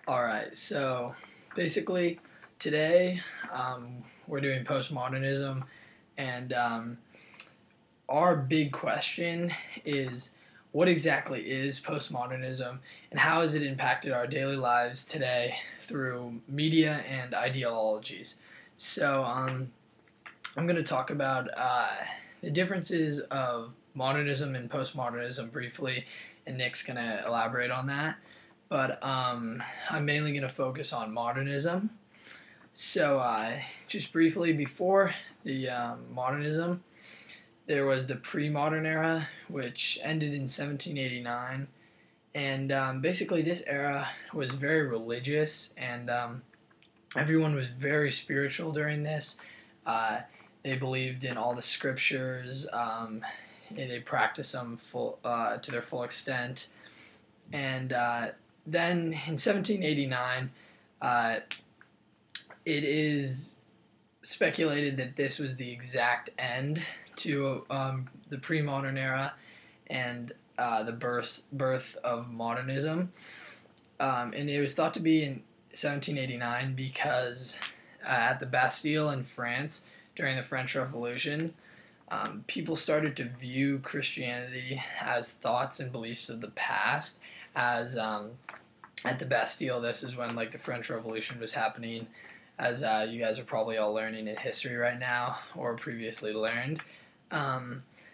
Alright, so basically today we're doing postmodernism, and our big question is what exactly is postmodernism and how has it impacted our daily lives today through media and ideologies. So I'm going to talk about the differences of modernism and postmodernism briefly, and Nick's going to elaborate on that. But I'm mainly going to focus on modernism. So just briefly, before the modernism, there was the pre-modern era, which ended in 1789. And basically, this era was very religious, and everyone was very spiritual during this. Uh, they believed in all the scriptures, and they practiced them to their full extent. And then in 1789, uh, it is speculated that this was the exact end to the pre-modern era and the birth of modernism. And it was thought to be in 1789 because at the Bastille in France during the French Revolution, people started to view Christianity as thoughts and beliefs of the past. As at the Bastille, this is when the French Revolution was happening, as you guys are probably all learning in history right now or previously learned.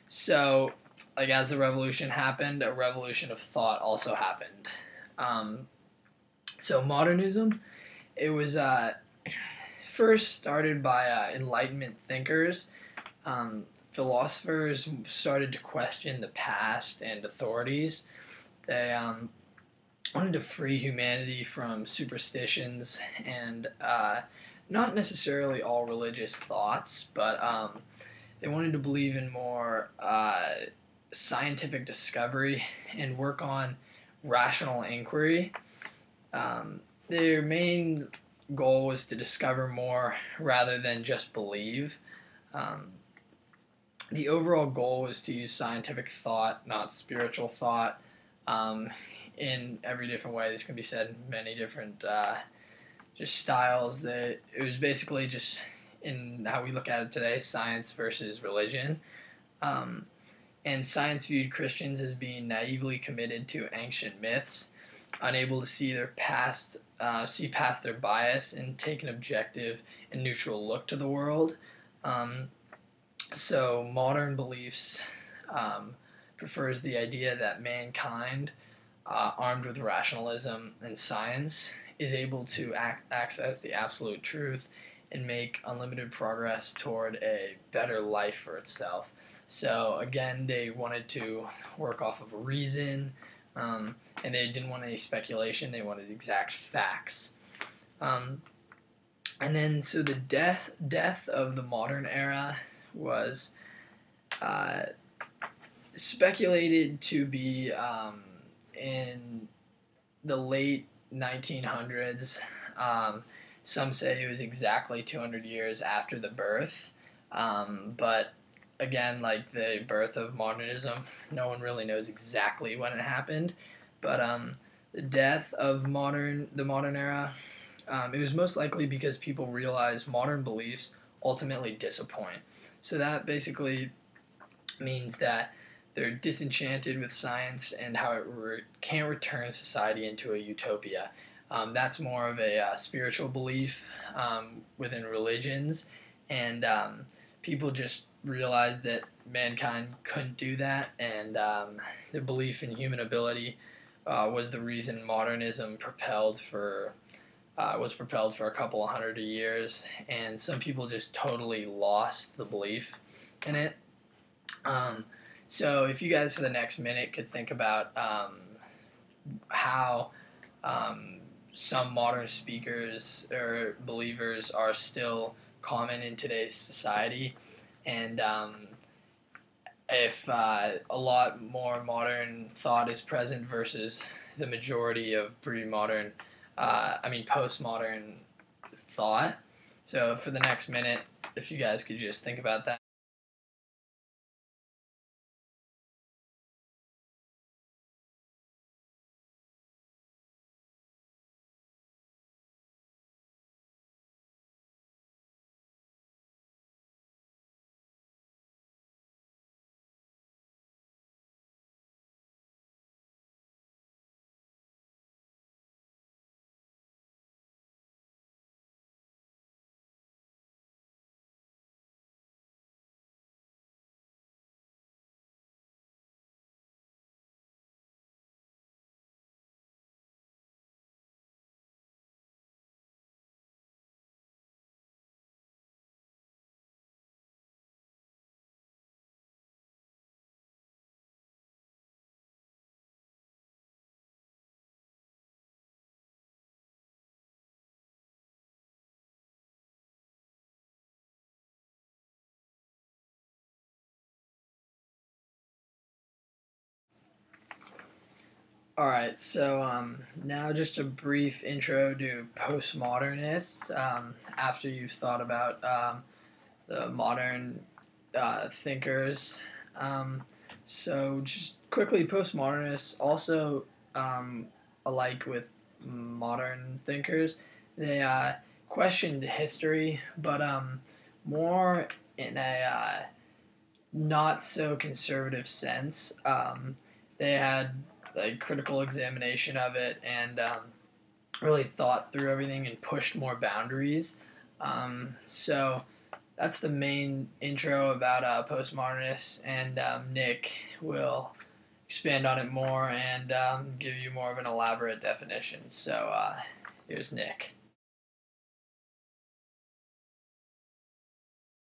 So, as the revolution happened, a revolution of thought also happened. So modernism, it was first started by Enlightenment thinkers. Philosophers started to question the past and authorities. They wanted to free humanity from superstitions and not necessarily all religious thoughts, but they wanted to believe in more scientific discovery and work on rational inquiry. Their main goal was to discover more rather than just believe. The overall goal was to use scientific thought, not spiritual thought, in every different way. This can be said in many different just styles. That it was basically just in how we look at it today, science versus religion. And science viewed Christians as being naively committed to ancient myths, unable to see past their bias and take an objective and neutral look to the world. So modern beliefs prefers the idea that mankind, armed with rationalism and science, is able to access the absolute truth and make unlimited progress toward a better life for itself. So again, they wanted to work off of reason, and they didn't want any speculation. They wanted exact facts. And then, so the death of the modern era was speculated to be in the late 1900s. Some say it was exactly 200 years after the birth, but again, like the birth of modernism, no one really knows exactly when it happened. But the death of the modern era, it was most likely because people realized modern beliefs ultimately disappoint. So that basically means that they're disenchanted with science and how it can't return society into a utopia. That's more of a spiritual belief within religions, and people just realized that mankind couldn't do that, and the belief in human ability was the reason modernism was propelled for a couple of hundred years, and some people just totally lost the belief in it. So if you guys for the next minute could think about how some modern speakers or believers are still common in today's society, and if a lot more modern thought is present versus the majority of postmodern thought. So for the next minute, if you guys could just think about that. Alright, so now just a brief intro to postmodernists after you've thought about the modern thinkers. So just quickly, postmodernists also, alike with modern thinkers, they questioned history, but more in a not so conservative sense. They had like critical examination of it and really thought through everything and pushed more boundaries. So that's the main intro about postmodernists, and Nick will expand on it more and give you more of an elaborate definition. So here's Nick.